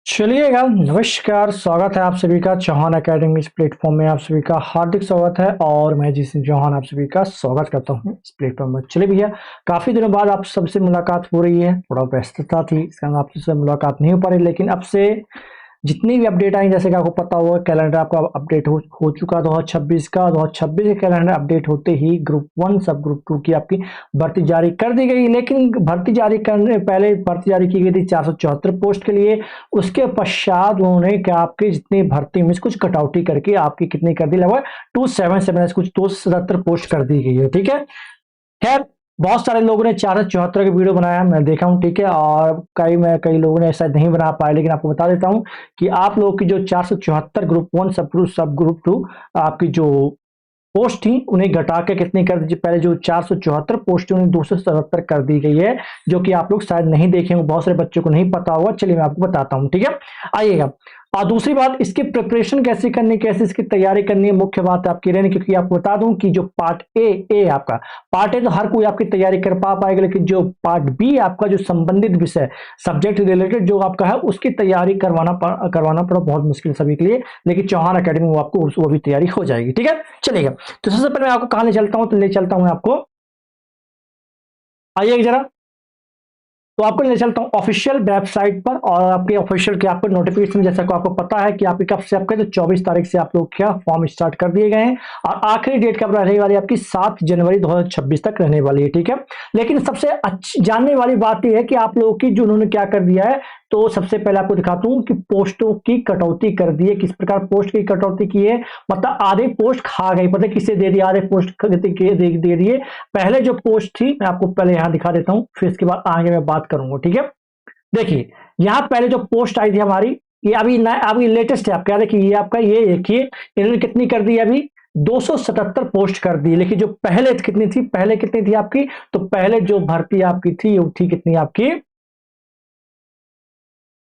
चलिएगा, नमस्कार, स्वागत है आप सभी का चौहान एकेडमी इस प्लेटफॉर्म में। आप सभी का हार्दिक स्वागत है और मैं जिसिन चौहान आप सभी का स्वागत करता हूं इस प्लेटफॉर्म में। चलिए भैया, काफ़ी दिनों बाद आप सबसे मुलाकात हो रही है, थोड़ा व्यस्तता थी इस कारण आपसे मुलाकात नहीं हो पा रही, लेकिन अब से जितनी भी अपडेट आई, जैसे कि आपको पता होगा कैलेंडर आपका अपडेट हो चुका 2026 का। 2026 का कैलेंडर अपडेट होते ही ग्रुप वन सब ग्रुप टू की आपकी भर्ती जारी कर दी गई, लेकिन भर्ती जारी करने पहले भर्ती जारी की गई थी 474 पोस्ट के लिए। उसके पश्चात उन्होंने क्या आपकी जितनी भर्ती में से कुछ कटौती करके आपकी कितनी कर दी, लगभग 277 कुछ 277 पोस्ट कर दी गई है। ठीक है, खैर बहुत सारे लोगों ने 474 का वीडियो बनाया, मैं देखा हूँ। ठीक है, और कई लोगों ने शायद नहीं बना पाए, लेकिन आपको बता देता हूँ कि आप लोगों की जो 474 ग्रुप वन सब ग्रुप टू आपकी जो पोस्ट थी उन्हें घटा के कितनी कर दीजिए, पहले जो 474 पोस्ट थी उन्हें 277 कर दी गई है, जो कि आप लोग शायद नहीं देखे होंगे, बहुत सारे बच्चों को नहीं पता होगा। चलिए मैं आपको बताता हूँ। ठीक है, आइएगा। और दूसरी बात, इसकी प्रिपरेशन कैसे करनी, कैसे इसकी तैयारी करनी है, मुख्य बात आपकी रहनी, क्योंकि आपको बता दूं कि जो पार्ट ए आपका पार्ट ए तो हर कोई आपकी तैयारी कर पाएगा, लेकिन जो पार्ट बी आपका जो संबंधित विषय सब्जेक्ट रिलेटेड जो आपका है उसकी तैयारी करवाना पड़ा बहुत मुश्किल सभी के लिए, लेकिन चौहान अकेडमी में आपको वो भी तैयारी हो जाएगी। ठीक है, चलेगा। तो सबसे पहले मैं आपको कहां ले चलता हूं, तो ले चलता हूं आपको, आइए जरा। तो आपको ले चलता हूँ ऑफिशियल वेबसाइट पर, और आपके ऑफिशियल के आपको नोटिफिकेशन, जैसा को आपको पता है कि आपकी कब से आपके तो 24 तारीख से आप लोग क्या फॉर्म स्टार्ट कर दिए गए हैं, और आखिरी डेट कब रहने वाली है आपकी 7 जनवरी 2026 तक रहने वाली है। ठीक है, लेकिन सबसे अच्छी जानने वाली बात यह है कि आप लोगों की जो उन्होंने क्या कर दिया है, तो सबसे पहले आपको दिखाता हूं कि पोस्टों की कटौती कर दी है। किस प्रकार पोस्ट की कटौती की है, मतलब आधे पोस्ट खा गई, पता है किसे दे दिया, आधे पोस्ट दे दिए। पहले जो पोस्ट थी मैं आपको पहले यहां दिखा देता हूं, फिर इसके बाद आगे मैं बात करूंगा। ठीक है, देखिए यहां पहले जो पोस्ट आई थी हमारी, ये अभी लेटेस्ट है आपका, देखिए ये आपका, ये देखिए इन्होंने कितनी कर दी अभी, 277 पोस्ट कर दी। लेकिन जो पहले कितनी थी, पहले कितनी थी आपकी, तो पहले जो भर्ती आपकी थी वो थी कितनी आपकी,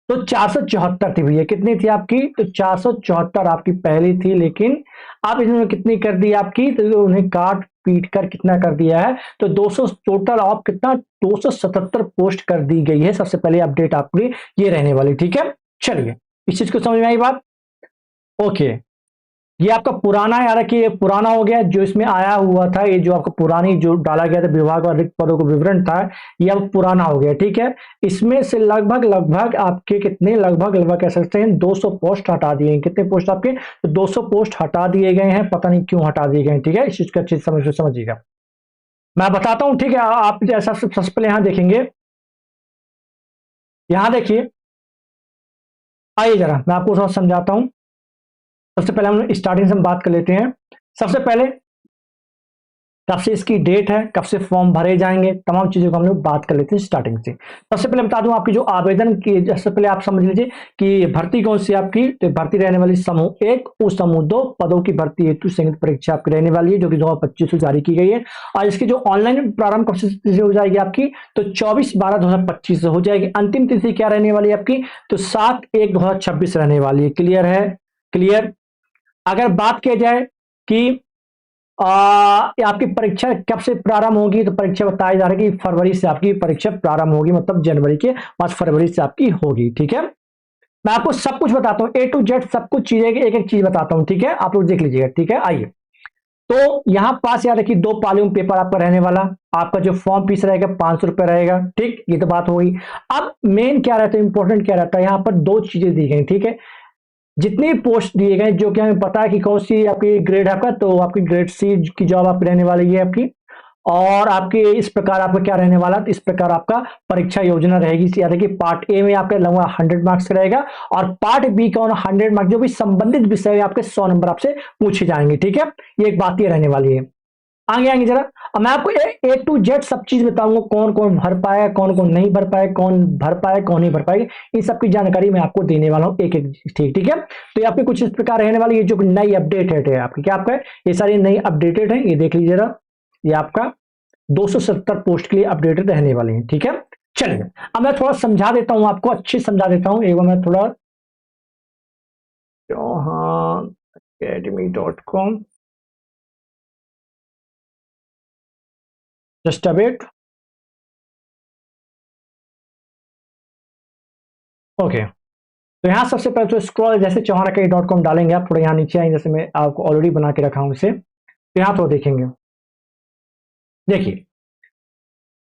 तो 474 थी भैया। कितनी थी आपकी, तो 474 आपकी पहली थी, लेकिन अब इन्होंने कितनी कर दी आपकी, तो उन्हें काट पीट कर कितना कर दिया है, तो 200 टोटल ऑफ कितना, 277 पोस्ट कर दी गई है। सबसे पहले अपडेट आपकी ये रहने वाली। ठीक है, चलिए इस चीज को समझ में आई बात। ओके, ये आपका पुराना है, हालांकि ये पुराना हो गया, जो इसमें आया हुआ था, ये जो आपका पुरानी जो डाला गया था विभाग और रिक्त पदों का विवरण था, ये अब पुराना हो गया। ठीक है, इसमें से लगभग लगभग आपके कितने, लगभग लगभग कह सकते हैं 200 पोस्ट हटा दिए हैं। कितने पोस्ट आपके, तो 200 पोस्ट हटा दिए गए हैं, पता नहीं क्यों हटा दिए गए हैं। ठीक है, इस चीज का अच्छी समझिएगा, मैं बताता हूं। ठीक है, आप जैसा सबसे पहले यहां देखेंगे, यहां देखिए, आइए जरा मैं आपको थोड़ा समझाता हूं। सबसे पहले हम स्टार्टिंग से हम बात कर लेते हैं। सबसे पहले कब से इसकी डेट है, कब से फॉर्म भरे जाएंगे, तमाम चीजों को हम लोग बात कर लेते हैं स्टार्टिंग से। सबसे पहले बता दूं आपकी जो आवेदन की, सबसे पहले आप समझ लीजिए कि भर्ती कौन सी आपकी, तो भर्ती रहने वाली समूह एक और समूह दो पदों की भर्ती हेतु संयुक्त परीक्षा आपकी रहने वाली है, जो कि 2025 से जारी की गई है। और इसकी जो ऑनलाइन प्रारंभ कब से हो जाएगी आपकी, तो 24/12/2025 से हो जाएगी। अंतिम तिथि क्या रहने वाली है आपकी, तो 7/1/2026 रहने वाली है। क्लियर है, क्लियर। अगर बात की जाए कि आपकी परीक्षा कब से प्रारंभ होगी, तो परीक्षा बताया जा रहा है कि फरवरी से आपकी परीक्षा प्रारंभ होगी, मतलब जनवरी के बाद फरवरी से आपकी होगी। ठीक है, मैं आपको सब कुछ बताता हूँ, ए टू जेड सब कुछ चीजें, एक एक चीज बताता हूँ। ठीक है, आप लोग देख लीजिएगा। ठीक है, आइए। तो यहां पास याद रखिए, 2 पालियों में पेपर आपका रहने वाला। आपका जो फॉर्म फीस रहेगा 500 रुपए रहेगा। ठीक, ये तो बात हो गई। अब मेन क्या रहता है, इंपॉर्टेंट क्या रहता है, यहां पर दो चीजें दी गई। ठीक है, जितनी पोस्ट दिए गए, जो कि हमें पता है कि कौन सी आपकी ग्रेड है आपका, तो आपकी ग्रेड सी की जॉब आपकी रहने वाली है आपकी। और आपके इस प्रकार आपका क्या रहने वाला, तो इस प्रकार आपका परीक्षा योजना रहेगी। याद है कि पार्ट ए में आपका लगभग 100 मार्क्स का रहेगा, और पार्ट बी का 100 मार्क्स, जो भी संबंधित विषय है आपके 100 नंबर आपसे पूछे जाएंगे। ठीक है, ये एक बात ये रहने वाली है। आगे आएंगे जरा, अब मैं आपको ए टू जेड सब चीज बताऊंगा, कौन कौन भर पाया, कौन कौन नहीं भर पाया, कौन भर पाया कौन नहीं भर पाएगा, इन सब की जानकारी मैं आपको देने वाला हूं एक एक। ठीक ठीक है, तो ये आपकी कुछ इस प्रकार रहने वाली है, जो नई अपडेटेड है आपकी, क्या आपका है, ये सारी नई अपडेटेड है, ये देख लीजिए जरा। ये आपका 270 पोस्ट के लिए अपडेटेड रहने वाले हैं। ठीक है, चलिए अब मैं थोड़ा समझा देता हूं आपको, अच्छे समझा देता हूं। एक बार मैं थोड़ा, Chauhan academy.com, just a wait. Okay, तो यहाँ सबसे पहले तो स्क्रॉल जैसे chauhanacademy.com डालेंगे आप, थोड़ा यहाँ नीचे आएंगे, जैसे मैं आपको ऑलरेडी बना के रखा हूँ इसे, तो यहाँ तो देखेंगे, देखिए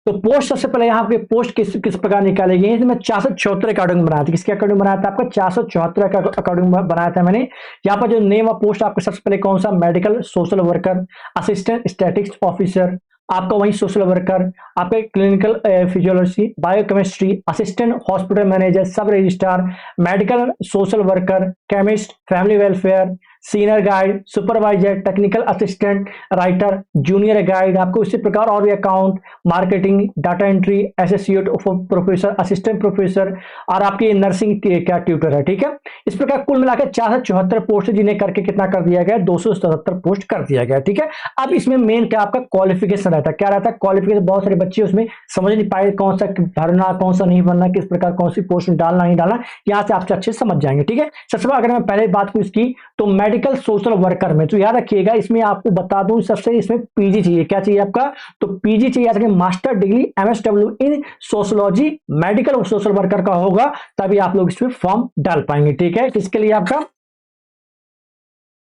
तो पोस्ट सबसे पहले यहाँ पे पोस्ट किस किस प्रकार निकालेगी, इसमें 474 अकॉर्डिंग बनाया था। किसके अकॉर्डिंग बनाया था? आपका 474 अकॉर्डिंग बनाया था मैंने। यहाँ पर जो नेम ऑफ पोस्ट आपको सबसे पहले कौन सा, medical social worker, assistant statistics officer, आपका वही सोशल वर्कर, आपके clinical physiology, biochemistry, assistant hospital manager, sub registrar, medical social worker, chemist, family welfare, senior guide, supervisor, technical assistant, writer, junior guide, आपको इसी प्रकार और भी account, marketing, data entry, associate professor, assistant professor, और आपकी nursing क्या tutor है। ठीक है, इस प्रकार कुल मिलाकर 474 पोस्ट जिन्हें करके कितना कर दिया गया, 277 पोस्ट कर दिया गया। ठीक है, अब इसमें मेन क्या आपका क्वालिफिकेशन रहता है, क्या रहता है क्वालिफिकेशन। बहुत सारे बच्चे उसमें समझ नहीं पाए कौन सा भरना कौन सा नहीं भरना, किस प्रकार कौन सी पोस्ट डालना नहीं डालना, यहाँ से आपसे अच्छे समझ जाएंगे। ठीक है, सबसे पहले अगर मैं पहले बात करूं इसकी, तो मेडिकल सोशल वर्कर में तो याद रखिएगा, इसमें आपको बता दूं सबसे, इसमें पीजी चाहिए। क्या चाहिए आपका? तो पीजी चाहिए, मास्टर डिग्री एमएसडब्ल्यू इन सोशोलॉजी मेडिकल सोशल वर्कर का होगा, तभी आप लोग इसमें फॉर्म डाल पाएंगे। ठीक है, किसके लिए आपका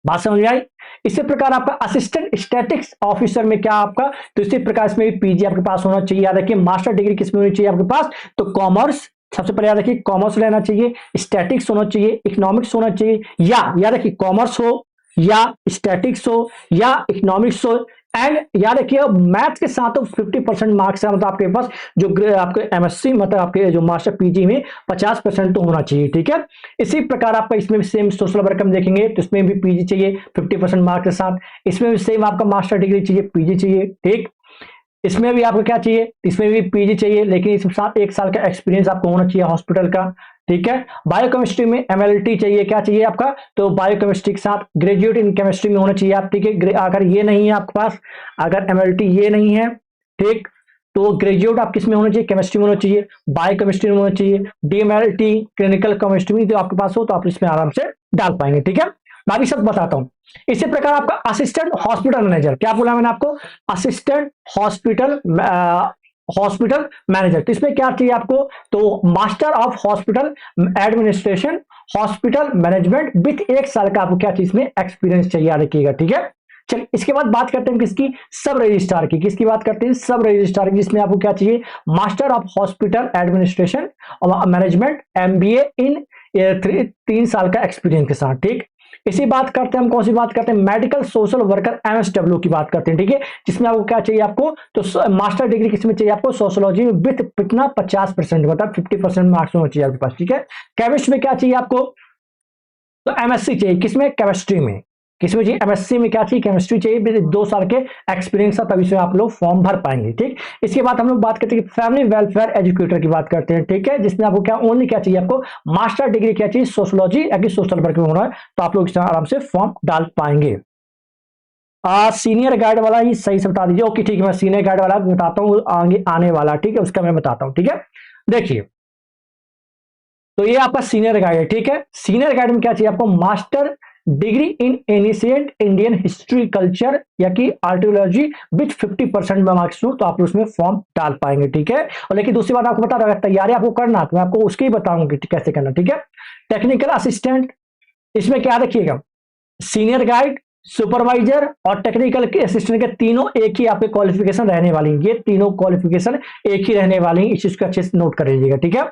बात समझ में आई? इसी प्रकार आपका असिस्टेंट स्टैटिस्टिक्स ऑफिसर में क्या आपका, तो इसी प्रकार इसमें भी पीजी आपके पास होना चाहिए। याद रखिए मास्टर डिग्री किसमें होनी चाहिए आपके पास, तो कॉमर्स, सबसे पहले याद रखिए कॉमर्स लेना चाहिए, स्टैटिक्स होना चाहिए, इकोनॉमिक्स होना चाहिए, या याद रखिए कॉमर्स हो या स्टैटिक्स हो या इकोनॉमिक्स हो, एंड याद रखिए मैथ के साथ तो 50% मार्क्स है, मतलब आपके पास जो आपके एमएससी मतलब आपके जो मास्टर पीजी में 50% तो होना चाहिए। ठीक है, इसी प्रकार आपका इसमें भी सेम सोशल वर्क हम देखेंगे, तो इसमें भी पीजी चाहिए 50% मार्क्स के साथ, इसमें भी सेम आपका मास्टर डिग्री चाहिए, पीजी चाहिए। ठीक, इसमें भी आपको क्या चाहिए, इसमें भी पीजी चाहिए, लेकिन इसके साथ 1 साल का एक्सपीरियंस आपको होना चाहिए हॉस्पिटल का। ठीक है, बायोकेमिस्ट्री में एमएलटी चाहिए, क्या चाहिए आपका, तो बायोकेमिस्ट्री के साथ ग्रेजुएट इन केमिस्ट्री में होना चाहिए आप। ठीक है, अगर ये नहीं है आपके पास, अगर एमएलटी ये नहीं है, ठीक, तो ग्रेजुएट आप किस में होना चाहिए, केमिस्ट्री में होना चाहिए, बायोकेमिस्ट्री में होना चाहिए, डीएमएलटी क्लिनिकल केमिस्ट्री में जो आपके पास हो तो आप इसमें आराम से डाल पाएंगे। ठीक है, बाकी सब बताता हूं। इसी प्रकार आपका असिस्टेंट हॉस्पिटल मैनेजर, क्या बोला मैंने आपको, असिस्टेंट हॉस्पिटल मैनेजर, तो इसमें क्या चाहिए आपको, तो master of hospital administration hospital management with 1 साल का आपको क्या चीज में एक्सपीरियंस चाहिए, याद रखिएगा। ठीक है, चलिए इसके बाद बात करते हैं किसकी, सब रजिस्ट्रार की। किसकी बात करते हैं, सब रजिस्ट्रार की, जिसमें आपको क्या चाहिए, मास्टर ऑफ हॉस्पिटल एडमिनिस्ट्रेशन और मैनेजमेंट एमबीए इन 3 साल का एक्सपीरियंस के साथ। ठीक, इसी बात करते हैं हम, कौन सी बात करते हैं, मेडिकल सोशल वर्कर एमएसडब्ल्यू की बात करते हैं। ठीक है, जिसमें आपको क्या चाहिए आपको, तो मास्टर डिग्री किसमें चाहिए आपको, सोशोलॉजी में विथ कितना 50% मतलब 50% मार्क्स होना चाहिए आपके पास। ठीक है, केमिस्ट्री में क्या चाहिए आपको, तो एमएससी चाहिए, किसमें, केमिस्ट्री में, किसमें चाहिए, एमएससी में क्या चाहिए, केमिस्ट्री चाहिए, 2 साल के एक्सपीरियंस तभी से आप लोग फॉर्म भर पाएंगे। ठीक, इसके बाद हम लोग बात करते हैं फैमिली वेलफेयर एजुकेटर की बात करते हैं। ठीक है, जिसमें आपको क्या ओनली क्या चाहिए आपको, मास्टर डिग्री क्या चाहिए, सोशोलॉजी या कि सोशल वर्क में होना है, तो आप लोग इसमें आराम से फॉर्म डाल पाएंगे। सीनियर गाइड वाला ही सही से बता दीजिए। ओके ठीक है, मैं सीनियर गाइड वाला बताता हूँ आगे आने वाला। ठीक है, उसका मैं बताता हूँ। ठीक है, देखिए तो ये आपका सीनियर गाइड है। ठीक है, सीनियर गाइड में क्या चाहिए आपको, master degree in ancient Indian history culture या कि आर्टियोलॉजी विथ 50% में मार्क्स हो, तो आप उसमें फॉर्म डाल पाएंगे। ठीक है, और लेकिन दूसरी बात आपको बता रहा है, तैयारी आपको करना तो मैं आपको उसकी ही बताऊंगी कैसे करना। ठीक है, टेक्निकल असिस्टेंट, इसमें क्या रखिएगा, सीनियर गाइड, सुपरवाइजर और टेक्निकल असिस्टेंट के तीनों एक ही आपके क्वालिफिकेशन रहने वाली, ये तीनों क्वालिफिकेशन एक ही रहने वाली, इस चीज को अच्छे से नोट कर लीजिएगा। ठीक है,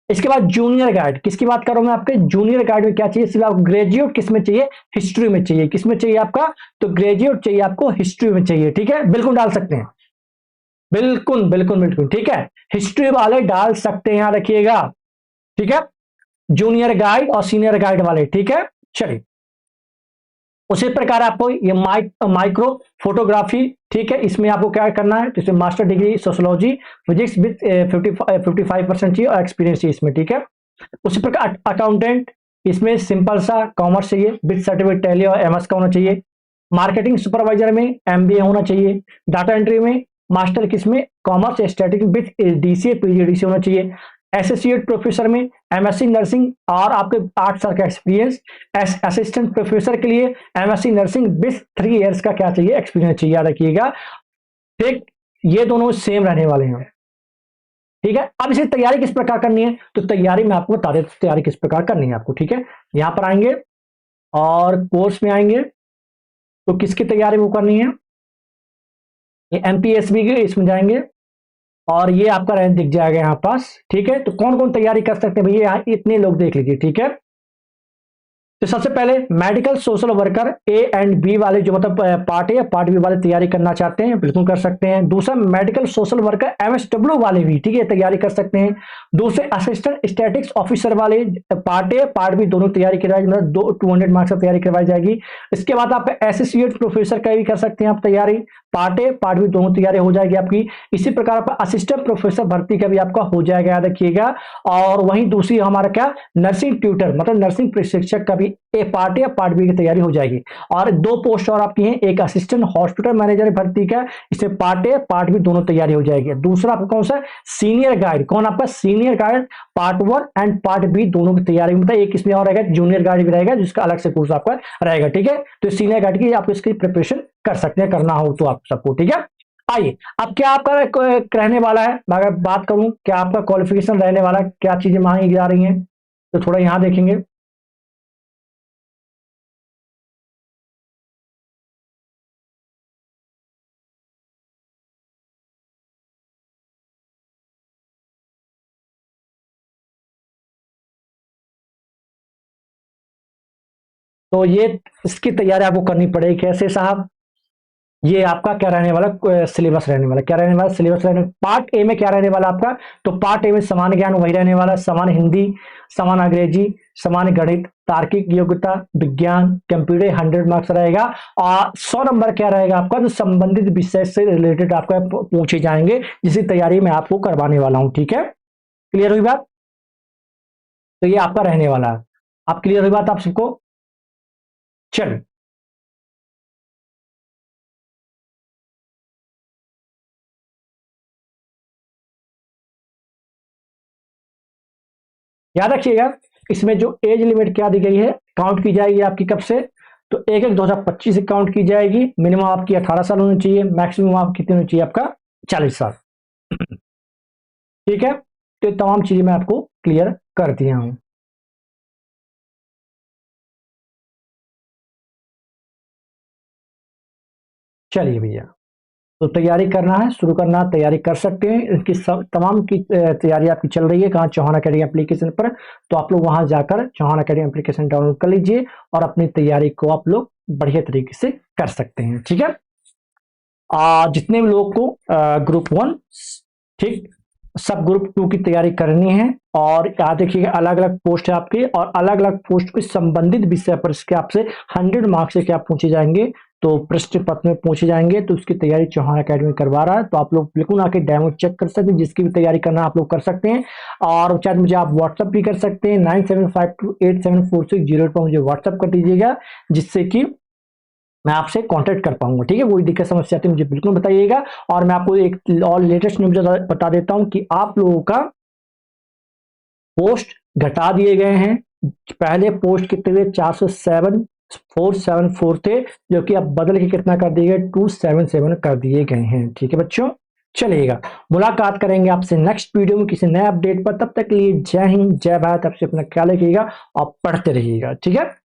इसके बाद जूनियर गाइड, किसकी बात कर रहा हूं मैं आपके, जूनियर गाइड में क्या चाहिए, सिर्फ आपको ग्रेजुएट किसमें चाहिए, हिस्ट्री में चाहिए, किसमें चाहिए आपका, तो ग्रेजुएट चाहिए आपको हिस्ट्री में चाहिए। ठीक है, बिल्कुल डाल सकते हैं, बिल्कुल बिल्कुल बिल्कुल। ठीक है, हिस्ट्री वाले डाल सकते हैं, यहां रखिएगा। ठीक है, जूनियर गाइड और सीनियर गाइड वाले। ठीक है, चलिए उसी प्रकार आपको ये माइक्रो फोटोग्राफी, ठीक है, इसमें आपको क्या करना है, तो इसमें master degree sociology physics with 55% चाहिए और एक्सपीरियंस चाहिए इसमें। ठीक है, उसी प्रकार अकाउंटेंट, इसमें सिंपल सा कॉमर्स चाहिए विथ सर्टिफिकेट टैली और एमएस का होना चाहिए। मार्केटिंग सुपरवाइजर में एमबीए होना चाहिए। डाटा एंट्री में मास्टर किसमें, commerce static with DCA PGDC होना चाहिए। एसोसिएट प्रोफेसर में एमएससी नर्सिंग और आपके 8 साल का एक्सपीरियंस। असिस्टेंट प्रोफेसर के लिए एमएससी नर्सिंग विथ 3 इयर्स का क्या चाहिए, एक्सपीरियंस चाहिए, याद रखिएगा। ठीक, ये दोनों सेम रहने वाले हैं। ठीक है। अब इसे तैयारी किस प्रकार करनी है, तो तैयारी मैं आपको बता देता हूं तैयारी किस प्रकार करनी है आपको। ठीक है, यहां पर आएंगे और कोर्स में आएंगे तो किसकी तैयारी वो करनी है, ये एमपीएसबी के इसमें जाएंगे और ये आपका रैंक दिख जाएगा यहाँ पास। ठीक है, तो कौन कौन तैयारी कर सकते हैं भैया, इतने लोग देख लीजिए। ठीक है, तो सबसे पहले medical social worker A and B वाले जो मतलब पार्ट ए या पार्ट बी वाले तैयारी करना चाहते हैं बिल्कुल कर सकते हैं। दूसरा मेडिकल सोशल वर्कर एमएसडब्ल्यू वाले भी, ठीक है, तैयारी कर सकते हैं। दूसरे असिस्टेंट स्टैटिक्स ऑफिसर वाले पार्ट ए पार्ट बी दोनों तैयारी करवाई, मतलब 200 मार्क्स की तैयारी करवाई जाएगी। इसके बाद आप एसोसिएट प्रोफेसर का भी कर सकते हैं आप तैयारी, पार्ट ए पार्ट बी दोनों तैयारी हो जाएगी आपकी। इसी प्रकार आप असिस्टेंट प्रोफेसर भर्ती का भी आपका हो जाएगा, याद रखिएगा। और वहीं दूसरी हमारा क्या, नर्सिंग ट्यूटर मतलब नर्सिंग प्रशिक्षक का भी ए पार्ट ए या पार्ट बी की तैयारी हो जाएगी। और 2 पोस्ट और आपकी हैं, एक असिस्टेंट हॉस्पिटल मैनेजर भर्ती का, इसमें पार्ट ए पार्ट बी दोनों तैयारी हो जाएगी। दूसरा आपका कौन सा, सीनियर गाइड, कौन आपका senior guide part 1 and part B दोनों की तैयारी, मतलब एक इसमें और रहेगा जूनियर गाइड भी रहेगा जिसका अलग से कोर्स आपका रहेगा। ठीक है, तो सीनियर गाइड की आप इसकी प्रिपरेशन कर सकते हैं, करना हो तो आप सबको। ठीक है, आइए अब क्या आपका रहने वाला है, अगर बात करूं क्या आपका क्वालिफिकेशन रहने वाला है, क्या चीजें मांगी जा रही हैं, तो थोड़ा यहां देखेंगे। तो ये इसकी तैयारी आपको करनी पड़ेगी कैसे साहब, ये आपका क्या रहने वाला सिलेबस रहने वाला, क्या रहने वाला सिलेबस रहने, पार्ट ए में क्या रहने वाला आपका, तो पार्ट ए में समान ज्ञान वही रहने वाला, समान हिंदी, समान अंग्रेजी, समान गणित, तार्किक योग्यता, विज्ञान, कंप्यूटर 100 मार्क्स रहेगा। और 100 नंबर क्या रहेगा आपका, जो संबंधित विषय से रिलेटेड आपका पूछे जाएंगे, जिसकी तैयारी मैं आपको करवाने वाला हूं। ठीक है, क्लियर हुई बात, तो ये आपका रहने वाला है। आप क्लियर हुई बात आप सबको, चलिए याद रखिएगा, इसमें जो एज लिमिट क्या दी गई है काउंट की जाएगी आपकी कब से, तो 1/1/2025 से काउंट की जाएगी। मिनिमम आपकी 18 साल होनी चाहिए, मैक्सिमम आप कितनी होनी चाहिए आपका 40 साल। ठीक है, तो ये तमाम चीजें मैं आपको क्लियर कर दिया हूं। चलिए भैया, तो तैयारी करना है, शुरू करना, तैयारी कर सकते हैं। इसकी सब तमाम की तैयारी आपकी चल रही है कहाँ, चौहान अकेडमी एप्लीकेशन पर। तो आप लोग वहां जाकर चौहान अकेडमी एप्लीकेशन डाउनलोड कर लीजिए और अपनी तैयारी को आप लोग बढ़िया तरीके से कर सकते हैं। ठीक है, जितने भी लोग को ग्रुप 1 ठीक, सब ग्रुप 2 की तैयारी करनी है। और यहाँ देखिएगा अलग अलग पोस्ट है आपके, और अलग अलग पोस्ट के संबंधित विषय पर इसके आपसे 100 मार्क्स से क्या पूछे जाएंगे, तो प्रश्न पत्र में पूछे जाएंगे। तो उसकी तैयारी चौहान अकेडमी करवा रहा है, तो आप लोग बिल्कुल आके डेमो चेक कर सकते हैं, जिसकी भी तैयारी करना आप लोग कर सकते हैं। और चाहे मुझे आप व्हाट्सअप भी कर सकते हैं, 9752874608 पर मुझे व्हाट्सअप कर दीजिएगा, जिससे कि मैं आपसे कांटेक्ट कर पाऊंगा। ठीक है, कोई दिक्कत समस्या आती है मुझे बिल्कुल बताइएगा। और मैं आपको एक और लेटेस्ट न्यूज बता देता हूं कि आप लोगों का पोस्ट घटा दिए गए हैं। पहले पोस्ट कितने थे, 474 थे, जो कि अब बदल के कितना कर दिए गए, 277 कर दिए गए हैं। ठीक है बच्चों, चलिएगा मुलाकात करेंगे आपसे नेक्स्ट वीडियो में किसी नए अपडेट पर। तब तक के लिए जय हिंद जय भारत, आपसे अपना ख्याल रखिएगा और पढ़ते रहिएगा। ठीक है।